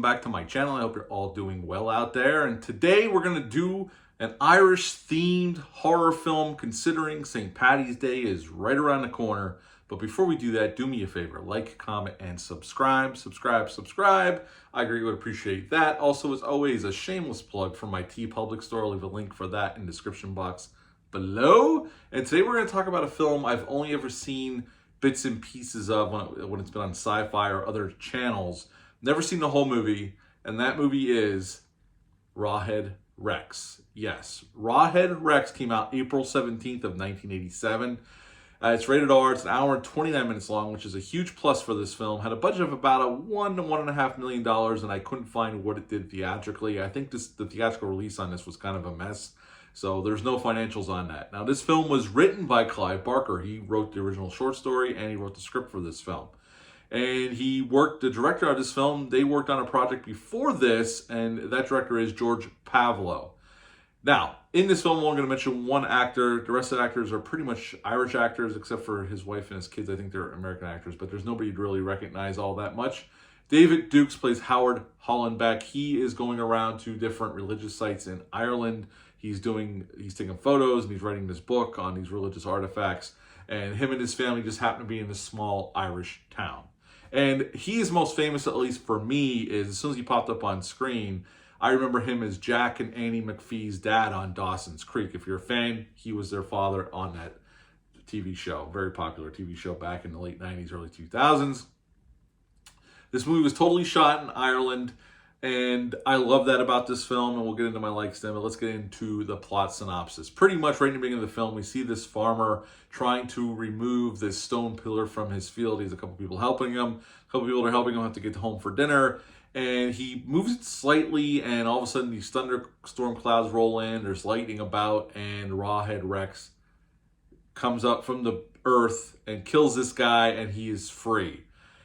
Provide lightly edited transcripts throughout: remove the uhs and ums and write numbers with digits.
back to my channel. I hope you're all doing well out there. And today we're going to do an Irish-themed horror film, considering St. Paddy's Day is right around the corner. But before we do that, do me a favor. Like, comment, and subscribe. Subscribe. I greatly would appreciate that. Also, as always, a shameless plug for my TeePublic store. I'll leave a link for that in the description box below. And today we're going to talk about a film I've only ever seen bits and pieces of when it's been on Sci-Fi or other channels. Never seen the whole movie, and that movie is Rawhead Rex. Yes, Rawhead Rex came out April 17th of 1987. It's rated R. It's an hour and 29 minutes long, which is a huge plus for this film. Had a budget of about $1 to $1.5 million, and I couldn't find what it did theatrically. I think the theatrical release on this was kind of a mess. So there's no financials on that. Now, this film was written by Clive Barker. He wrote the original short story and he wrote the script for this film. And the director of this film, they worked on a project before this, and that director is George Pavlo. Now, in this film, I'm only going to mention one actor. The rest of the actors are pretty much Irish actors, except for his wife and his kids. I think they're American actors, but there's nobody to really recognize all that much. David Dukes plays Howard Hollenbeck. He is going around to different religious sites in Ireland. He's taking photos and he's writing this book on these religious artifacts. And him and his family just happen to be in this small Irish town. And he is most famous, at least for me, is as soon as he popped up on screen, I remember him as Jack and Annie McPhee's dad on Dawson's Creek. If you're a fan, he was their father on that TV show. Very popular TV show back in the late 90s, early 2000s. This movie was totally shot in Ireland. And I love that about this film, and we'll get into my likes then, but let's get into the plot synopsis. Pretty much right in the beginning of the film, we see this farmer trying to remove this stone pillar from his field. He has a couple people helping him. A couple people are helping him have to get home for dinner. And he moves it slightly, and all of a sudden these thunderstorm clouds roll in. There's lightning about, and Rawhead Rex comes up from the earth and kills this guy, and he is free.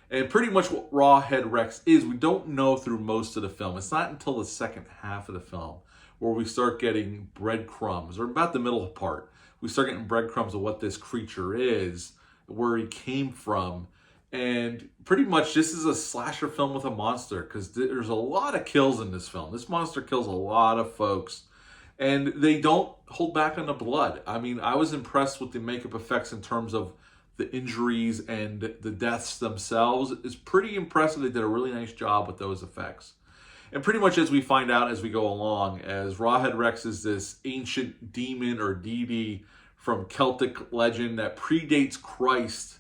And pretty much what Rawhead Rex is, we don't know through most of the film. It's not until the second half of the film where we start getting breadcrumbs, or about the middle part. We start getting breadcrumbs of what this creature is, where he came from. And pretty much this is a slasher film with a monster, because there's a lot of kills in this film. This monster kills a lot of folks, and they don't hold back on the blood. I mean, I was impressed with the makeup effects in terms of the injuries and the deaths themselves. Is pretty impressive. They did a really nice job with those effects. And pretty much as we find out as we go along, as Rawhead Rex is this ancient demon or deity from Celtic legend that predates Christ,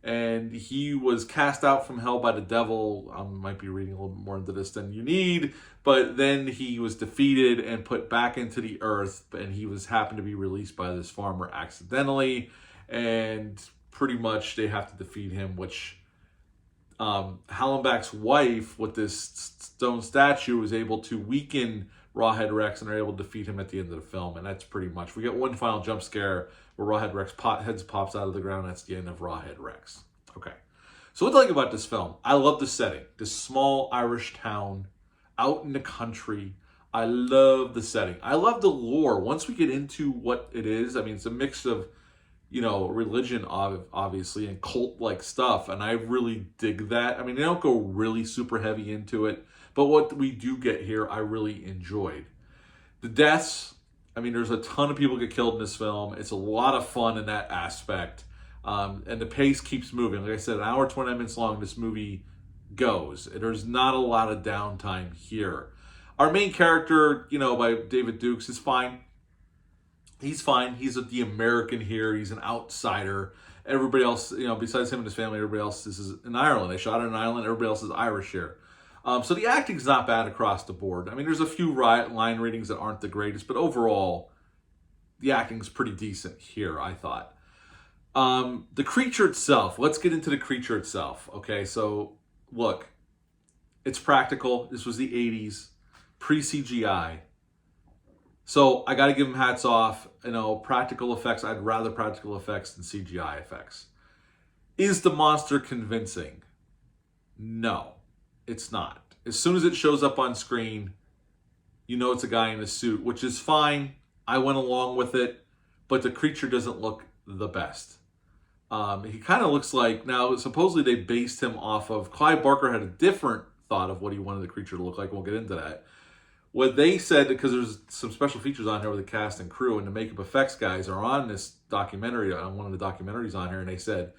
and he was cast out from hell by the devil. I might be reading a little bit more into this than you need, but then he was defeated and put back into the earth, and he happened to be released by this farmer accidentally, and pretty much they have to defeat him, which Hallenbeck's wife with this stone statue is able to weaken Rawhead Rex, and they're able to defeat him at the end of the film. And that's pretty much, we get one final jump scare where Rawhead Rex head pops out of the ground. That's the end of Rawhead Rex. Okay, so what do I like about this film? I love the setting. This small Irish town out in the country. I love the setting. I love the lore. Once we get into what it is, I mean, it's a mix of, you know, religion, obviously, and cult-like stuff, and I really dig that. I mean, they don't go really super heavy into it, but what we do get here, I really enjoyed. The deaths, I mean, there's a ton of people get killed in this film. It's a lot of fun in that aspect, and the pace keeps moving. Like I said, an hour, 29 minutes long, this movie goes. There's not a lot of downtime here. Our main character, you know, by David Dukes, is fine. He's fine. He's the American here. He's an outsider. Everybody else, you know, besides him and his family, everybody else, this is in Ireland. They shot it in Ireland. Everybody else is Irish here. So the acting's not bad across the board. I mean, there's a few line readings that aren't the greatest, but overall, the acting's pretty decent here, I thought. The creature itself. Let's get into the creature itself. Okay, so look, it's practical. This was the 80s, pre-CGI. So I got to give them hats off. You know, practical effects, I'd rather practical effects than CGI effects. Is the monster convincing? No, it's not. As soon as it shows up on screen, you know it's a guy in a suit, which is fine. I went along with it, but the creature doesn't look the best. He kind of looks like, now supposedly they based him off of, Clive Barker had a different thought of what he wanted the creature to look like. We'll get into that. What they said, because there's some special features on here with the cast and crew, and the makeup effects guys are on this documentary, on one of the documentaries on here, and they said,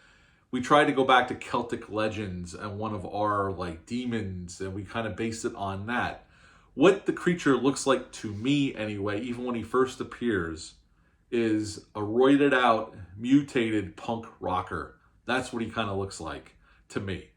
we tried to go back to Celtic legends and one of our like demons, and we kind of based it on that. What the creature looks like to me anyway, even when he first appears, is a roided out, mutated punk rocker. That's what he kind of looks like to me.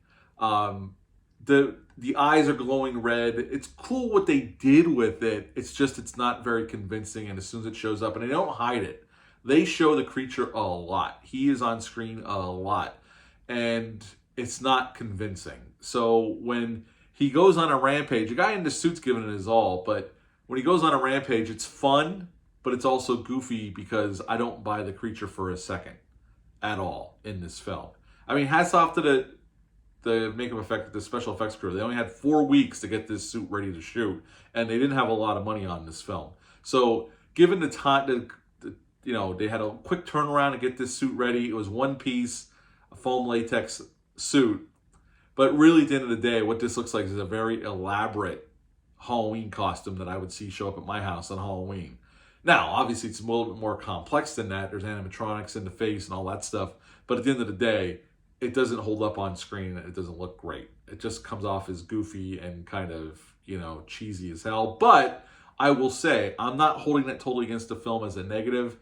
The eyes are glowing red. It's cool what they did with it. It's just it's not very convincing, and as soon as it shows up, and they don't hide it. They show the creature a lot. He is on screen a lot, and it's not convincing. So when he goes on a rampage, a guy in the suit's giving it his all, but when he goes on a rampage, it's fun, but it's also goofy because I don't buy the creature for a second at all in this film. I mean, hats off to the makeup effect, the special effects crew. They only had 4 weeks to get this suit ready to shoot, and they didn't have a lot of money on this film. So given the time, they had a quick turnaround to get this suit ready. It was one piece, a foam latex suit. But really, at the end of the day, what this looks like is a very elaborate Halloween costume that I would see show up at my house on Halloween. Now, obviously, it's a little bit more complex than that. There's animatronics in the face and all that stuff. But at the end of the day, it doesn't hold up on screen. It doesn't look great. It just comes off as goofy and kind of, cheesy as hell. But I will say, I'm not holding that totally against the film as a negative.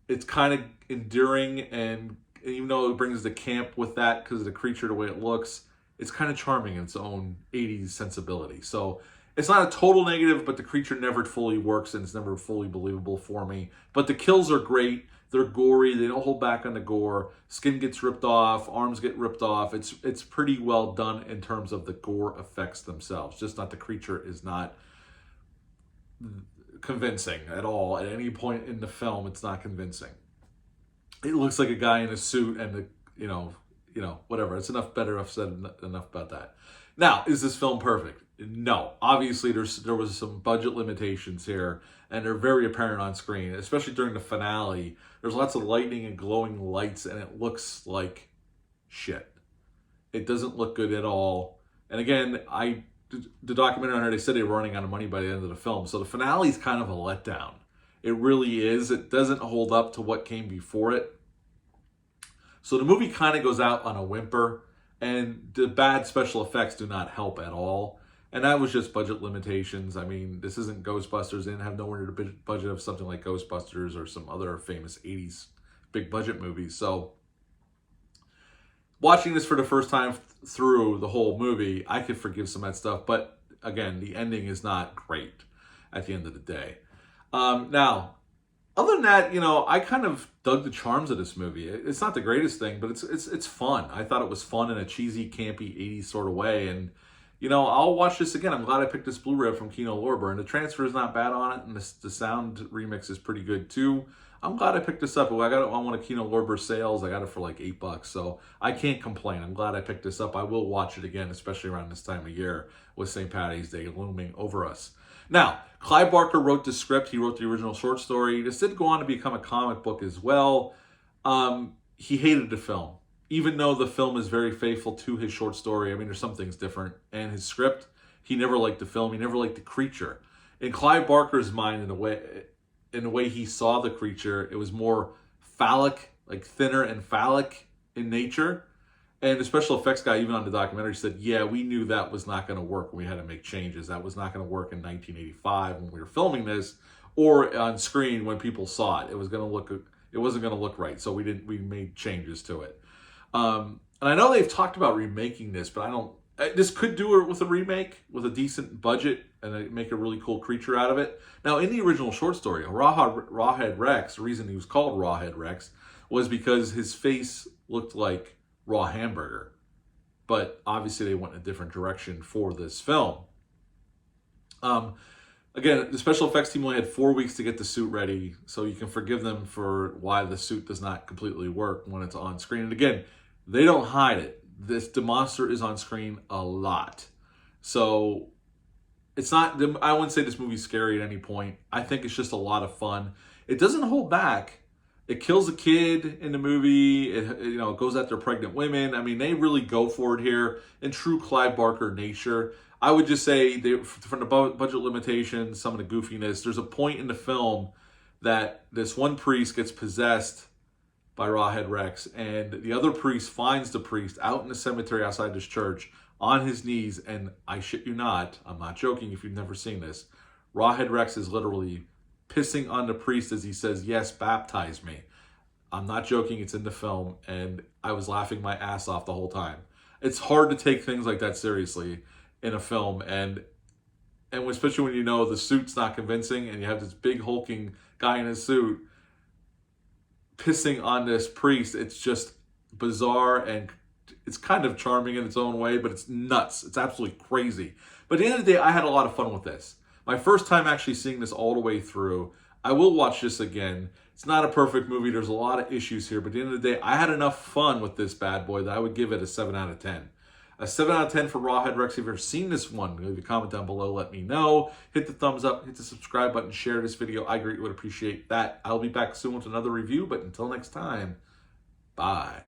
It's kind of endearing, and even though it brings the camp with that because of the creature, the way it looks, it's kind of charming in its own 80s sensibility. So it's not a total negative, but the creature never fully works, and it's never fully believable for me. But the kills are great. They're gory. They don't hold back on the gore. Skin gets ripped off. Arms get ripped off. It's pretty well done in terms of the gore effects themselves. Just not the creature is not convincing at all. At any point in the film, it's not convincing. It looks like a guy in a suit, and whatever. It's enough said enough about that. Now, is this film perfect? No. Obviously, there was some budget limitations here, and they're very apparent on screen, especially during the finale. There's lots of lightning and glowing lights, and it looks like shit. It doesn't look good at all. And again, the documentary on here, they said they were running out of money by the end of the film, so the finale is kind of a letdown. It really is. It doesn't hold up to what came before it. So the movie kind of goes out on a whimper, and the bad special effects do not help at all. And that was just budget limitations. I mean, this isn't Ghostbusters. They didn't have nowhere near the budget of something like Ghostbusters or some other famous 80s big budget movies. So watching this for the first time through the whole movie, I could forgive some of that stuff. But again, the ending is not great at the end of the day. Now, other than that, I kind of dug the charms of this movie. It's not the greatest thing, but it's fun. I thought it was fun in a cheesy, campy 80s sort of way. And, I'll watch this again. I'm glad I picked this Blu-ray from Kino Lorber. And the transfer is not bad on it. And the sound remix is pretty good, too. I'm glad I picked this up. I got it on one of Kino Lorber's sales. I got it for like $8. So I can't complain. I'm glad I picked this up. I will watch it again, especially around this time of year with St. Paddy's Day looming over us. Now, Clive Barker wrote the script. He wrote the original short story. This did go on to become a comic book as well. He hated the film, even though the film is very faithful to his short story. I mean, there's some things different. And his script, he never liked the film. He never liked the creature. In Clive Barker's mind, in the way he saw the creature, it was more phallic, like thinner and phallic in nature. And the special effects guy, even on the documentary, said, yeah, we knew that was not going to work when we had to make changes. That was not going to work in 1985 when we were filming this, or on screen when people saw it. It wasn't going to look right. So we made changes to it. And I know they've talked about remaking this, but this could do it with a remake with a decent budget and make a really cool creature out of it. Now, in the original short story, Rawhead Rex, the reason he was called Rawhead Rex was because his face looked like raw hamburger. But obviously they went in a different direction for this film. Again, the special effects team only had 4 weeks to get the suit ready, so you can forgive them for why the suit does not completely work when it's on screen. And again, they don't hide it. The monster is on screen a lot. So it's not, I wouldn't say this movie's scary at any point. I think it's just a lot of fun. It doesn't hold back, It kills a kid in the movie. It goes after pregnant women. I mean, they really go for it here in true Clive Barker nature. I would just say, from the budget limitations, some of the goofiness, there's a point in the film that this one priest gets possessed by Rawhead Rex, and the other priest finds the priest out in the cemetery outside this church on his knees, and I shit you not, I'm not joking if you've never seen this, Rawhead Rex is literally pissing on the priest as he says, "Yes, baptize me." I'm not joking, it's in the film, and I was laughing my ass off the whole time. It's hard to take things like that seriously in a film, and especially when you know the suit's not convincing, and you have this big hulking guy in his suit pissing on this priest. It's just bizarre, and it's kind of charming in its own way, but it's nuts. It's absolutely crazy. But at the end of the day, I had a lot of fun with this. My first time actually seeing this all the way through. I will watch this again. It's not a perfect movie. There's a lot of issues here, but at the end of the day, I had enough fun with this bad boy that I would give it a 7 out of 10. A 7 out of 10 for Rawhead Rex. If you've ever seen this one, leave a comment down below. Let me know. Hit the thumbs up. Hit the subscribe button. Share this video. I greatly would appreciate that. I'll be back soon with another review, but until next time, bye.